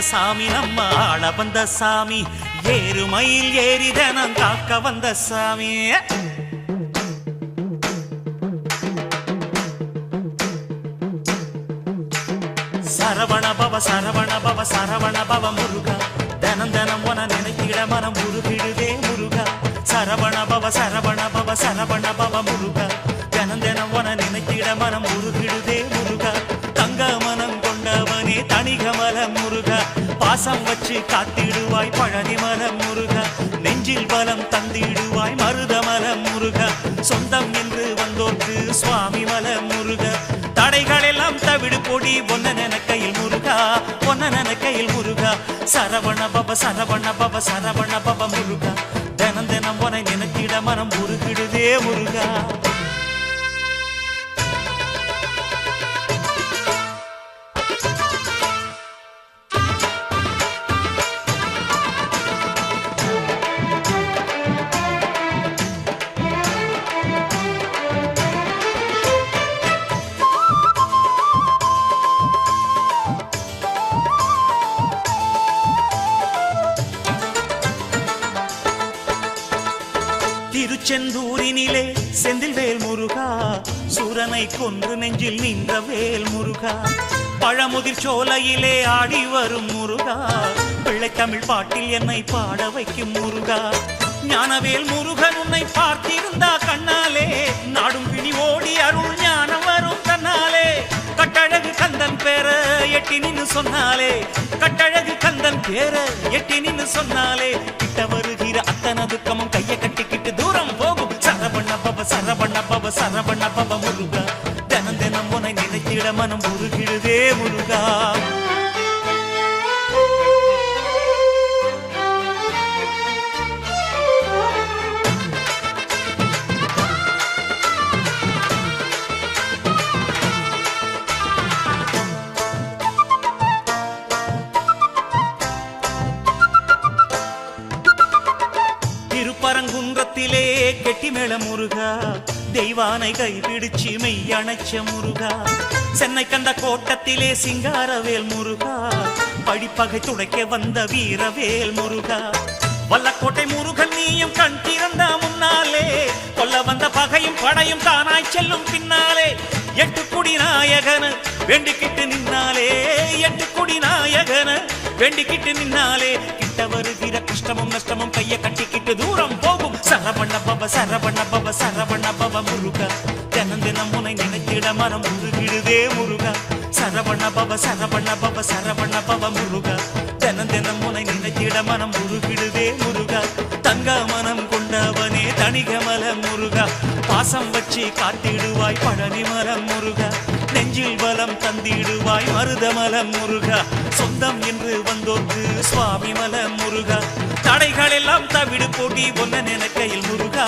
சாமி நம்ம ஆள வந்த சாமி ஏறுமயில் ஏறி தினம் காக்க வந்த சாமி சரவண பவ சரவண பவ சரவண பவ முருகா தினம் தினம் உன நினைத்திட மனம் உருகிடுதே முருகா சரவண பவ சரவண பவ சரவண பவ முருகா தினம் தினம் உன நினைத்திட மனம் உருகிடுதே முருகா தங்க மனம் கொண்டவனே தணிகமல முருகா பாசம் வச்சு காத்திடுவாய் பழனிமல முருகா நெஞ்சில் பலம் தந்திடுவாய் மருதமல முருகா சொந்தம் என்று வந்தோர்க்கு சுவாமி மல முருகா தடைகள் எல்லாம் தவிடு கொடி ஒன்ன கையில் முருகா ஒன்ன கையில் முருகா சரவண பவ சரவண பவ சரவண பவ முருகா தினம் தினம் உன நினைத்திட மனம் உருகிடுதே முருகா திருச்செந்தூரினிலே செந்தில் வேல் முருகா சூரனை கொன்று நெஞ்சில் நின்ற வேல் முருகா பழமுதிர் சோலையிலே ஆடி வரும் முருகா பிள்ளை தமிழ் பாட்டில் என்னை பாட வைக்கும் முருகா ஞானவேல் முருகன் உன்னை பார்த்திருந்தா கண்ணாலே நாடும் பிணி ஓடி அருள் ஞானம் வரும் தன்னாலே கட்டழகு கந்தன் பேர எட்டி நின்னு சொன்னாலே கட்டழகு கந்தன் பேர எட்டி நின்னு சொன்னாலே கிட்ட வருகிற அத்தனை துக்கமும் கைய கட்டிக்கிட்டு தூரம் போகும் சரவண பவ சரவண பவ சரவண பவ முருகா தினம் தினம் உன்னை நினைத்திட மனம் உருகிடுதே முருகா பரங்குன்றத்திலே கெட்டி மேள முருகா தெய்வானை கைபிடிச்சு மெய்யணைச்ச முருகா சென்னை கண்ட கோட்டத்திலே சிங்காரவேல் முருகா படிப்பகை துடைக்க வந்த வீரவேல் முருகா வல்லக்கோட்டை முருகன் நீயும் கண் திறந்த முன்னாலே கொல்ல வந்த பகையும் படையும் தானாய் செல்லும் பின்னாலே எட்டுக்குடி நாயகன வேண்டிக்கிட்டு நின்னாலே எட்டுக்குடி நாயகன வேண்டிக்கிட்டு நின்னாலே கிட்ட வருகிற கஷ்டமும் நஷ்டமும் கைய கட்டிக்கிட்டு தூரம் போகும் சரவண பவ சரவண பவ சரவண பவ முருகா தினம் தினம் உன்னை நினைத்திட மனம் உருகிடுதே முருகா சரவண பவ சரவண பவ சரவண பவ முருகா தினம் தினம் உன்னை நினைத்திட மனம் உருகிடுதே முருகா தங்க மனம் கொண்டவனே தணிகமல முருகா பாசம் வச்சு காத்திடுவாய் பழனிமல முருகா நெஞ்சில் பலம் தந்திடுவாய் மருதமல முருகா சொந்தம் என்று வந்தோர்க்கு சுவாமி மல முருகா தடைகள் எல்லாம் தவிடு போட்டி ஒன்ன கையில் முருகா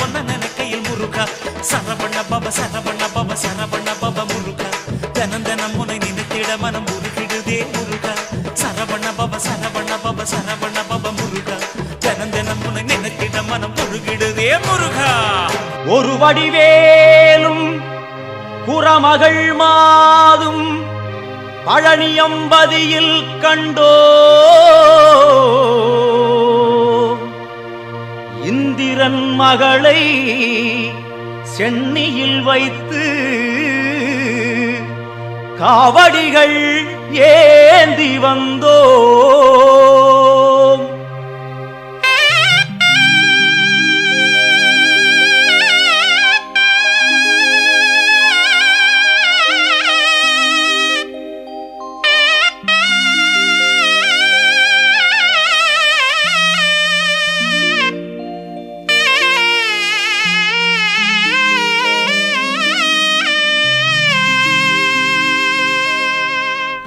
ஒன்ன கையில் முருகா சரவண பவ சரவண பவ சரவண பவ முருகா தினம் தினம் உன்னை நினைத்திட மனம் உருகிடுதே முருகா சரவண பவ சரவண பவ சரவண பவ முருகா தினம் தினம் உன்னை நினைத்திட மனம் உருகிடுதே முருகா ஒரு வடிவேலும் புறமகள் மாதும் பழனியம்பதியில் கண்டோ இந்திரன் மகளை சென்னியில் வைத்து காவடிகள் ஏந்தி வந்தோ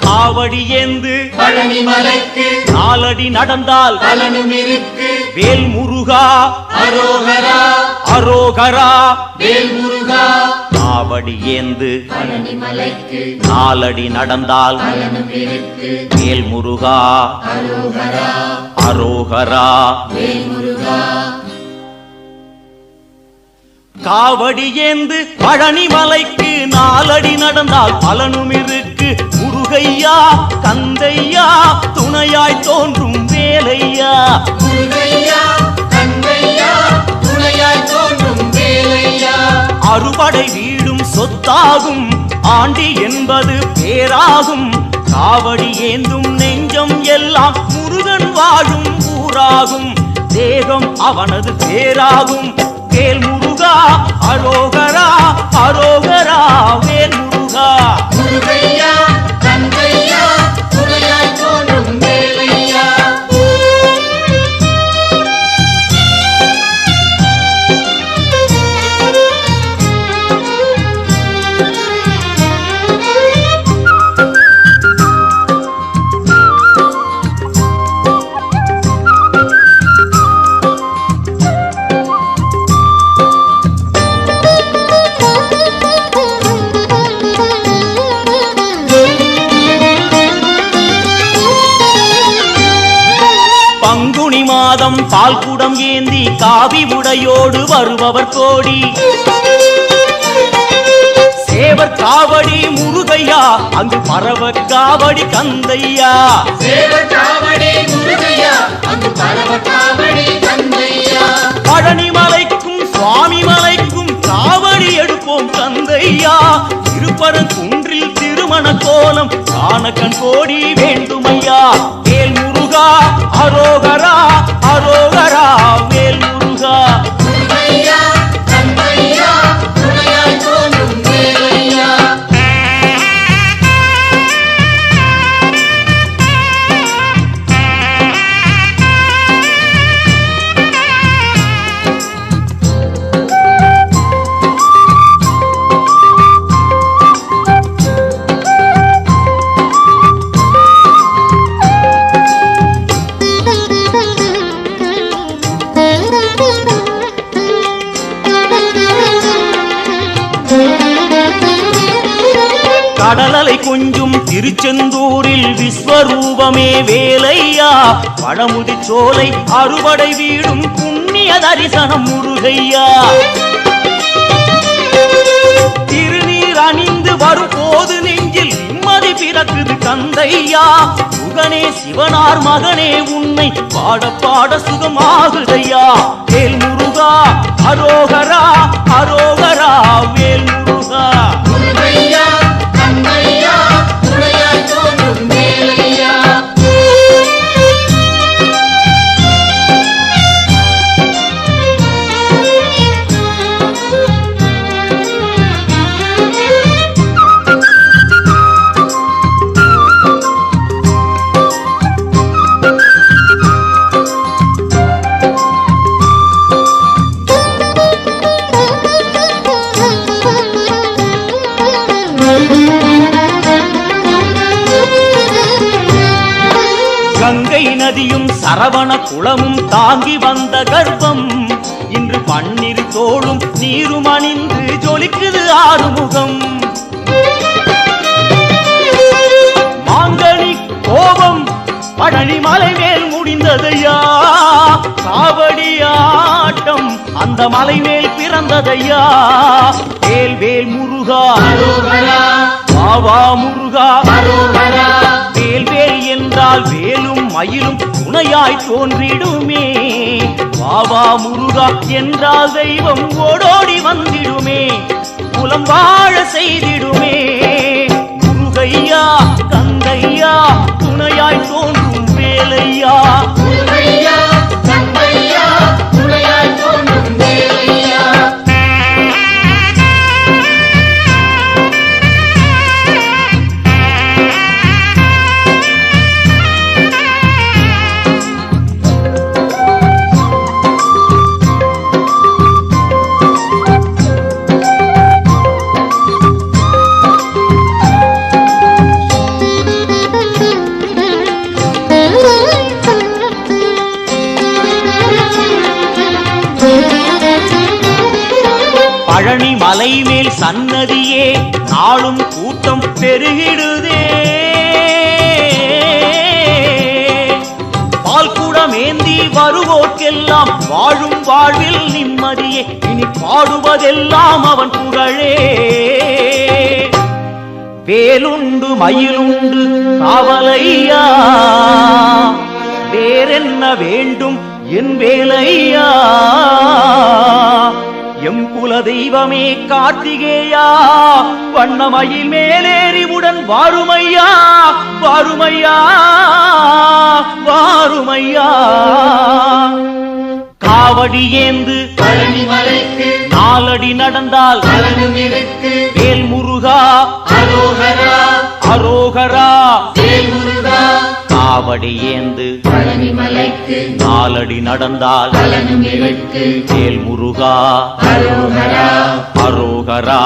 காவடி ஏந்து பழனி மலைக்கு நாலடி நடந்தால் பலனும் இருக்கு வேல் முருகா அரோகரா அரோகரா வேல் முருகா காவடி ஏந்து பழனி மலைக்கு நாலடி நடந்தால் பலனும் இருக்கு வேல் முருகா அரோகரா அரோகரா வேல் முருகா காவடி ஏந்து பழனி மலைக்கு நாலடி நடந்தால் பலனும் இருக்கு முருகா முருகையா கந்தையா துணையாய் தோன்றும் வேலையா. முருகையா கந்தையா துணையாய் தோன்றும் வேலையா. அறுபடை வீடும் சொத்தாகும் ஆண்டி என்பது பேராகும். காவடி ஏந்தும் நெஞ்சம் எல்லாம் முருகன் வாழும் ஊராகும். தேகம் அவனது பேராகும். வேல் முருகா அரோகரா அரோகரா வேல் முருகா. முருகையா கந்தையா துணையாய் தோன்றும் வேலையா. பங்குனி மாதம் பால்குடம் ஏந்தி காவி உடையோடு வருபவர் கோடி. சேவர் காவடி முருகையா அங்கு பரவ காவடி கந்தையா. சேவர் காவடி முருகையா அங்கு பரவ காவடி கந்தையா. பழனி மலைக்கும் சுவாமி மலைக்கும் காவடி எடுப்போம் கந்தையா. திருப்பரங்குன்றில் திருமண கோலம் காண கண் கோடி வேண்டுமையா. வேல் முருகா அரோகரா அரோகரா வேல் முருகா. முருகையா கந்தையா துணையாய் தோன்றும் வேலையா. கடலலை கொஞ்சும் திருச்செந்தூரில் விஸ்வரூபமே வேலையா. பழமுதி சோலை அறுபடை வீடும் புண்ணிய தரிசனம் முருகையா. திருநீர் அணிந்து வரும் போது நெஞ்சில் நிம்மதி பிறக்குது கந்தையா. சுகனே சிவனார் மகனே உன்னை பாட பாட சுகமாகுதையா. வேல் முருகா அரோகரா அரோகரா வேல் முருகா. முருகையா கந்தையா துணையாய் தோன்றும் வேலையா. கங்கை நதியும் சரவண குளமும் தாங்கி வந்த கர்ப்பம் இன்று பன்னிரு தோளும் நீரும் அணிந்து ஜொலிக்குது ஆறுமுகம். மாங்கனி கோபம் பழனி மலை மேல் முடிந்ததையா. காவடி ஆட்டம் அந்த மலை மேல் பிறந்ததையா. வேல் வேல் முருகா அரோகரா பாவா முருகா. அரோகரா. வேல் வேல் என்றால் வேலும் மயிலும் துணையாய் தோன்றிடுமே. பாவா முருகா என்றால் தெய்வம் ஓடோடி வந்திடுமே. குலம் வாழ செய்திடுமே. முருகையா கந்தையா துணையாய் தோன்றும் வேலையா. முருகையா கந்தையா துணையாய் தோன்றும் வேலையா. பழனி மலை மேல் சன்னதியே நாளும் கூட்டம் பெருகிடுதே. பால்குடமேந்தி வருவோர்க்கெல்லாம் வாழும் வாழ்வில் நிம்மதியே. இனி பாடுவதெல்லாம் அவன் புகழே. வேல் வேலுண்டு மயிலுண்டு காவலையா, வேறென்ன வேண்டும் என் வேலையா? எம் குல தெய்வமே கார்த்திகேயா, வண்ணமயில் மேலேறிவுடன் வாருமையா, வாருமையா, வாருமையா. காவடி ஏந்து பழனி மலைக்கு நாலடி நடந்தால் பலனும் இருக்கு. வேல் முருகா அரோகரா அரோகரா. வேல் முருகா காவடி ஏந்து பழனி மலைக்கு நாலடி நடந்தால் பலனும் இருக்கு. வேல் முருகா அரோகரா அரோகரா.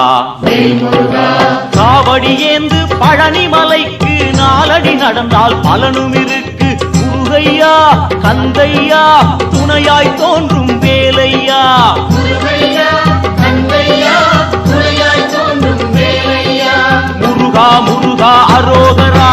வேல் முருகா காவடி ஏந்து பழனி மலைக்கு நாலடி நடந்தால் பலனும் இருக்கு. முருகையா கந்தையா துணையாய் தோன்றும் வேலையா. முருகையா கந்தையா துணையாய் தோன்றும் வேலையா. முருகா முருகா அரோகரா.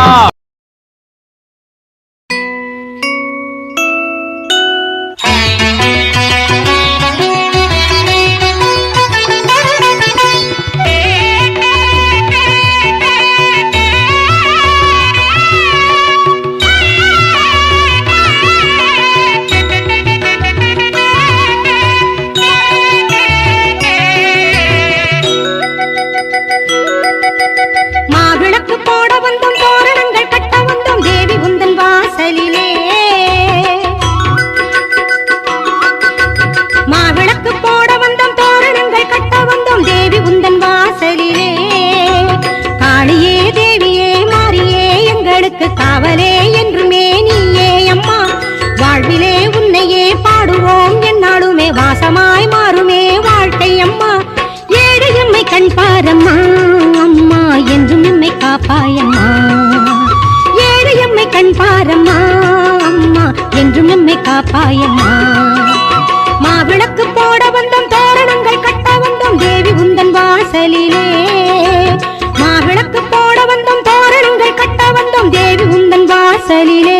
மாவிளக்கு போட வந்தோம், தோரணங்கள் கட்ட வந்தோம், தேவி உந்தன் வாசலிலே. மாவிளக்கு போட வந்தோம், தோரணங்கள் கட்ட வந்தோம், தேவி உந்தன் வாசலிலே. காளியே தேவியே மாரியே எங்களுக்கு காவலே என்றுமே நீயே அம்மா. வாழ்விலே உன்னையே பாடுவோம், என்னாலுமே வாசமாய் மாறுமே வாழ்க்கை அம்மா. ஏழு எம்மை கண் பாரம்மா அம்மா, என்றும் எம்மை காப்பாயம்மா. ஏழு எம்மை கண் பாரம்மா அம்மா, என்றும் எம்மை காப்பாயம்மா. மாவிளக்கு போட வந்தோம், தோரணங்கள் கட்ட வந்தோம், தேவி உந்தன் வாசலிலே. மாவிளக்கு போட வந்தோம், தோரணங்கள் கட்ட வந்தோம், தேவி உந்தன் வாசலிலே.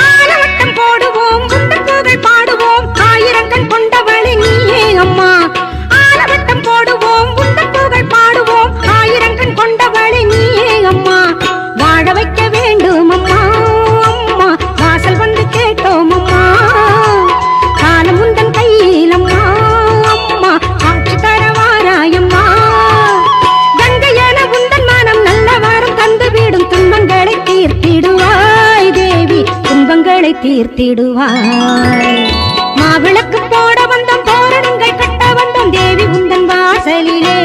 ஆலவட்டம் போடுவோம், குந்தன் புகழ் பாடுவோம், ஆயிரங்கண் கொண்டவளே நீயே அம்மா. ஆலவட்டம் போடுவோம், குந்தன் புகழ் பாடுவோம், ஆயிரங்கண் கொண்டவளே நீயே அம்மா. வாழ வைக்க வேண்டும் அம்மா அம்மா, வாசல் வந்து கேட்டோம் அம்மா. காலம் உந்தன் கையில் அம்மா அம்மா, ஆட்சி தர வாராயம்மா. கங்கையான உந்தன் மனம் நல்ல வாரம் தந்து விடும், துன்பங்களை தீர்த்திடுவாய் தேவி, துன்பங்களை தீர்த்திடுவாய். மாவிளக்கு போட வந்தோம், தோரணங்கள் கட்ட வந்தோம், தேவி உந்தன் வாசலிலே.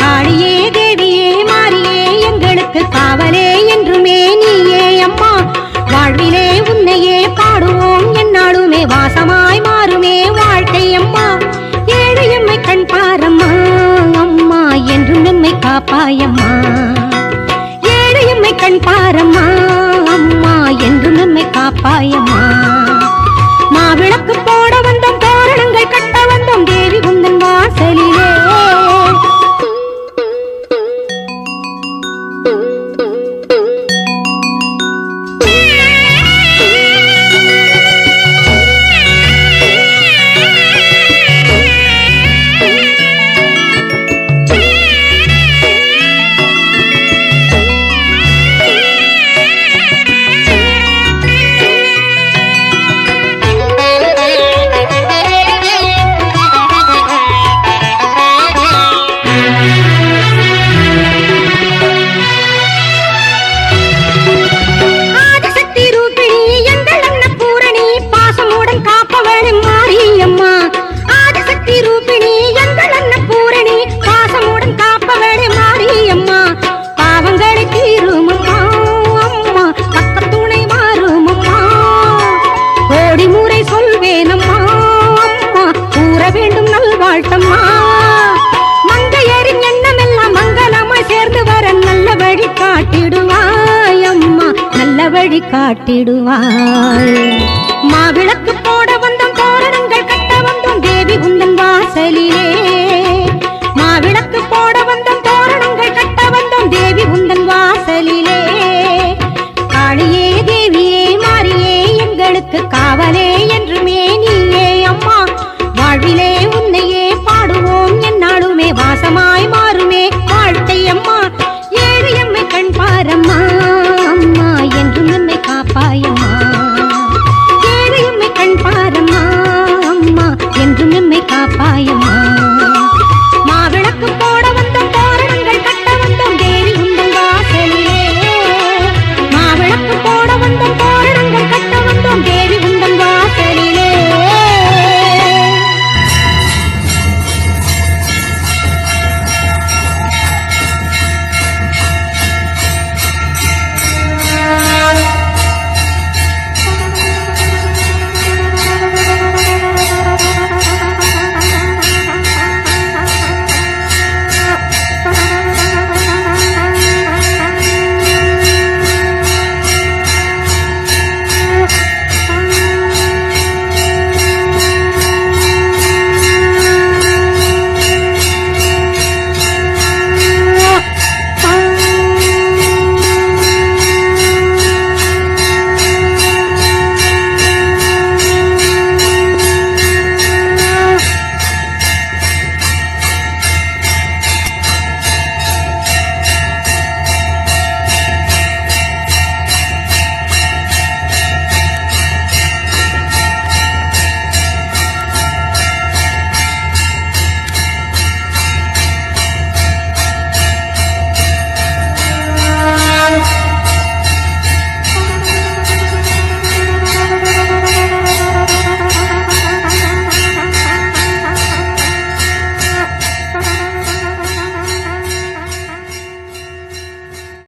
காளியே தேவியே மாரியே எங்களுக்கு காவலே என்றுமே நீயே அம்மா. வாழ்விலே உன்னையே பாடுவோம், என்னாலுமே வாசமாய் மாறுமே வாழ்க்கை அம்மா. ஏழு எம்மை கண் பாரம்மா அம்மா, என்றும் எம்மை காப்பாயம்மா. ஏழு எம்மை கண் பாரம்மா அம்மா, என்றும் எம்மை காப்பாயம்மா. மாவிளக்கு போட வந்தோம், தோரணங்கள் கட்ட வந்தோம், தேவி உந்தன் வாசலிலே. வேண்டும் நல்வாழ்த்தம்மா மங்கையரின் எண்ணமெல்லாம் மங்களமாய் சேர்ந்து வர நல்ல வழி காட்டிடுவாய் அம்மா நல்ல வழி காட்டிடுவாய் மாவிளக்கு போட வந்தோம் தோரணங்கள் கட்ட வந்தோம் தேவி உந்தன் வாசலிலே மாவிளக்கு போட வந்தோம் தோரணங்கள் கட்ட வந்தோம் தேவி உந்தன் வாசலிலே காளியே தேவியே மாரியே எங்களுக்கு காவலே என்றுமே